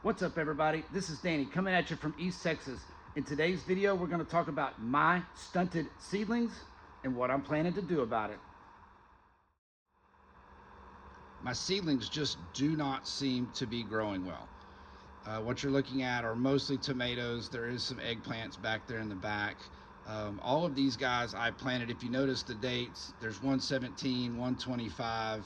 What's up, everybody? This is Danny coming at you from East Texas. In today's video, we're going to talk about my stunted seedlings and what I'm planning to do about it. My seedlings just do not seem to be growing well. What you're looking at are mostly tomatoes. There is some eggplants back there in the back. All of these guys I planted, if you notice the dates, there's 117, 125,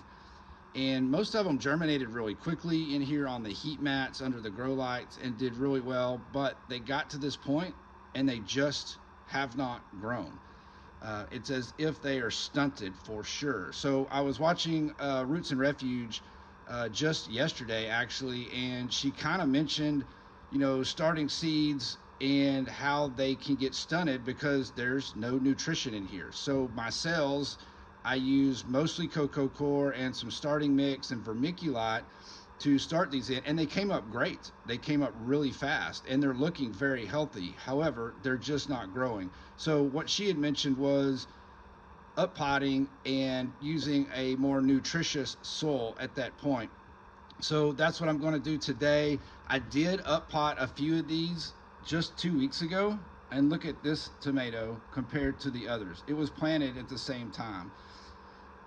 and most of them germinated really quickly in here on the heat mats under the grow lights and did really well, but they got to this point and they just have not grown. It's as if they are stunted for sure. So I was watching Roots and Refuge just yesterday actually, and she kind of mentioned, starting seeds and how they can get stunted because there's no nutrition in here. So my cells, I use mostly cocoa coir and some starting mix and vermiculite to start these in, and they came up great. They came up really fast and they're looking very healthy. However, they're just not growing. So what she had mentioned was up potting and using a more nutritious soil at that point. So that's what I'm going to do today. I did up pot a few of these just 2 weeks ago, and look at this tomato compared to the others. It was planted at the same time.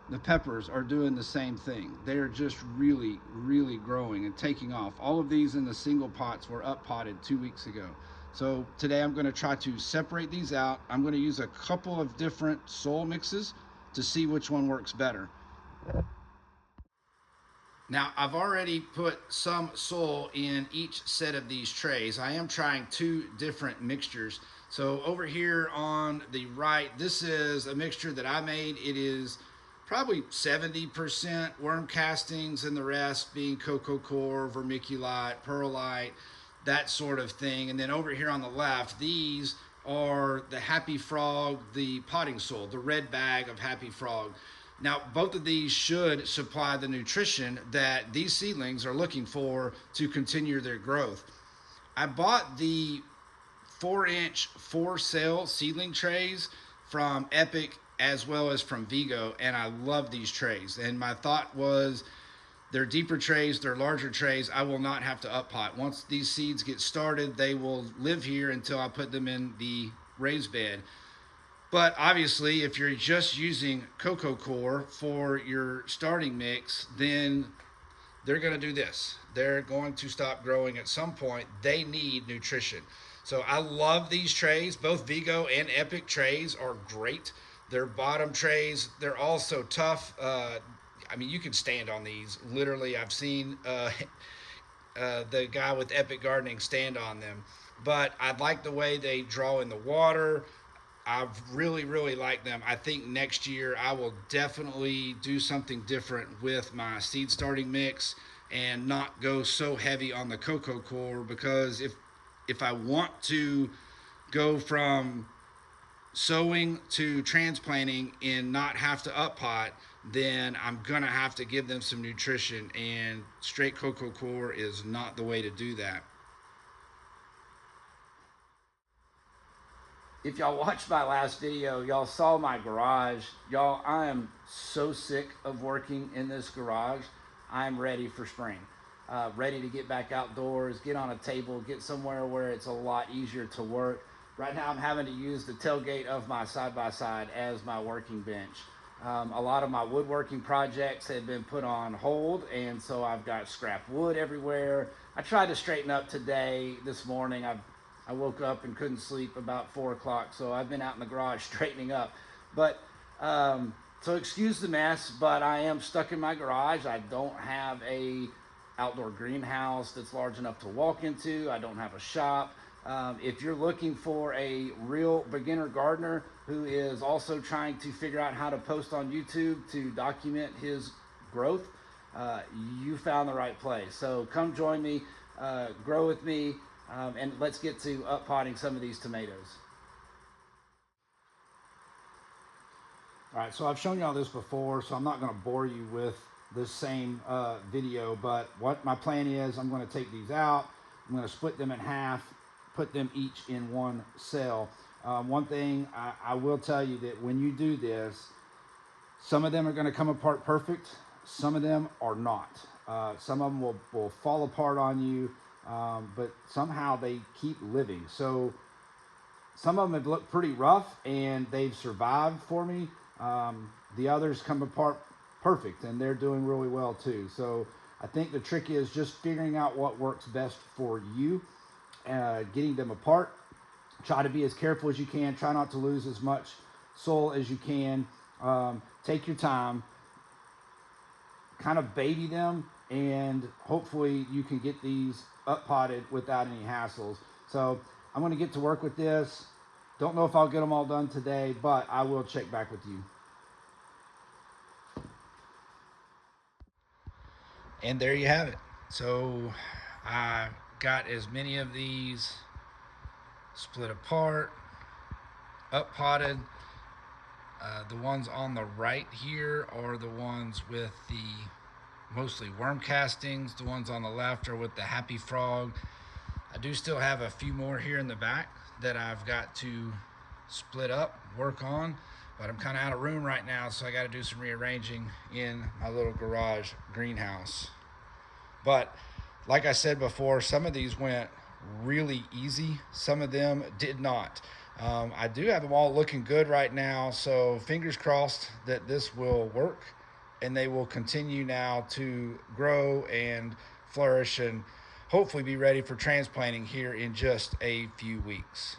The peppers are doing the same thing. They are just really, really growing and taking off. All of these in the single pots were up potted 2 weeks ago. So today I'm going to try to separate these out. I'm going to use a couple of different soil mixes to see which one works better. Now I've already put some soil in each set of these trays. I am trying two different mixtures. So over here on the right, this is a mixture that I made. It is probably 70% worm castings and the rest being cocoa coir, vermiculite, perlite, that sort of thing. And then over here on the left, these are the Happy Frog, the potting soil, the red bag of Happy Frog. Now, both of these should supply the nutrition that these seedlings are looking for to continue their growth. I bought the 4-inch 4-cell seedling trays from Epic as well as from Vigo, and I love these trays. And my thought was, they're deeper trays, they're larger trays. I will not have to up pot. Once these seeds get started, they will live here until I put them in the raised bed. But obviously, if you're just using cocoa coir for your starting mix, then they're going to do this. They're going to stop growing at some point. They need nutrition. So I love these trays. Both Vigo and Epic trays are great. Their bottom trays, they're all so tough. I mean, you can stand on these. Literally, I've seen the guy with Epic Gardening stand on them. But I like the way they draw in the water. I've really, really liked them. I think next year I will definitely do something different with my seed starting mix and not go so heavy on the cocoa coir, because if I want to go from sowing to transplanting and not have to up pot, then I'm gonna have to give them some nutrition, and straight cocoa coir is not the way to do that. If y'all watched my last video, y'all saw my garage. Y'all, I am so sick of working in this garage. I'm ready for spring. Ready to get back outdoors, get on a table, get somewhere where it's a lot easier to work. Right now I'm having to use the tailgate of my side-by-side as my working bench. A lot of my woodworking projects have been put on hold, and so I've got scrap wood everywhere. I tried to straighten up today, this morning. I woke up and couldn't sleep about 4 o'clock, so I've been out in the garage straightening up. But so excuse the mess, but I am stuck in my garage. I don't have a outdoor greenhouse that's large enough to walk into. I don't have a shop. If you're looking for a real beginner gardener who is also trying to figure out how to post on YouTube to document his growth, you found the right place. So come join me, grow with me, and let's get to up potting some of these tomatoes. All right, so I've shown y'all this before, so I'm not going to bore you with this same video, but what my plan is, I'm going to take these out, I'm going to split them in half, put them each in one cell. One thing I will tell you, that when you do this, some of them are going to come apart perfect, some of them are not. Some of them will fall apart on you. but somehow they keep living. So some of them have looked pretty rough and they've survived for me. The others come apart perfect and they're doing really well too. So I think the trick is just figuring out what works best for you, getting them apart. Try to be as careful as you can. Try not to lose as much soil as you can. Take your time, kind of baby them, and hopefully you can get these up potted without any hassles. So I'm going to get to work with this. Don't know if I'll get them all done today, but I will check back with you. And there you have it. So I got as many of these split apart, up potted. The ones on the right here are the ones with the mostly worm castings. The ones on the left are with the happy frog. I do still have a few more here in the back that I've got to split up, work on, but I'm kind of out of room right now, so I got to do some rearranging in my little garage greenhouse. But like I said before, some of these went really easy, some of them did not. I do have them all looking good right now, so fingers crossed that this will work and they will continue now to grow and flourish and hopefully be ready for transplanting here in just a few weeks.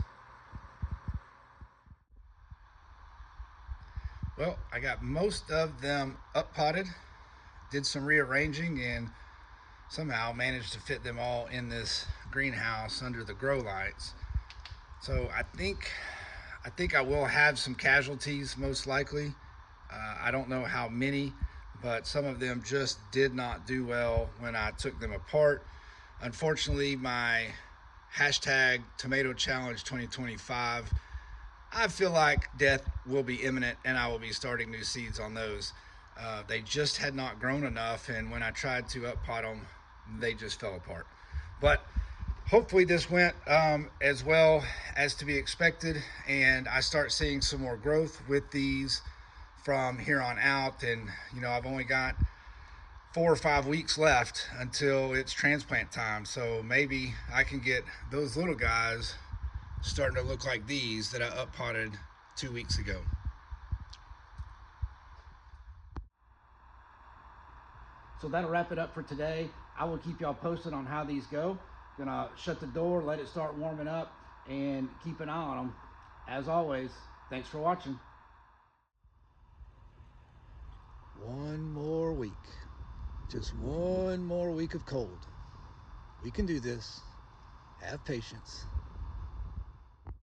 Well, I got most of them up potted, did some rearranging, and somehow managed to fit them all in this greenhouse under the grow lights. So I think I will have some casualties most likely. I don't know how many, but some of them just did not do well when I took them apart. Unfortunately, my hashtag tomato challenge 2025, I feel like death will be imminent and I will be starting new seeds on those. They just had not grown enough, and when I tried to up pot them, they just fell apart. But hopefully this went as well as to be expected, and I start seeing some more growth with these from here on out. And I've only got 4 or 5 weeks left until it's transplant time, so maybe I can get those little guys starting to look like these that I up potted 2 weeks ago. So that'll wrap it up for today. I will keep y'all posted on how these go. Gonna shut the door, let it start warming up, and keep an eye on them. As always, thanks for watching. One more week. Just one more week of cold. We can do this. Have patience.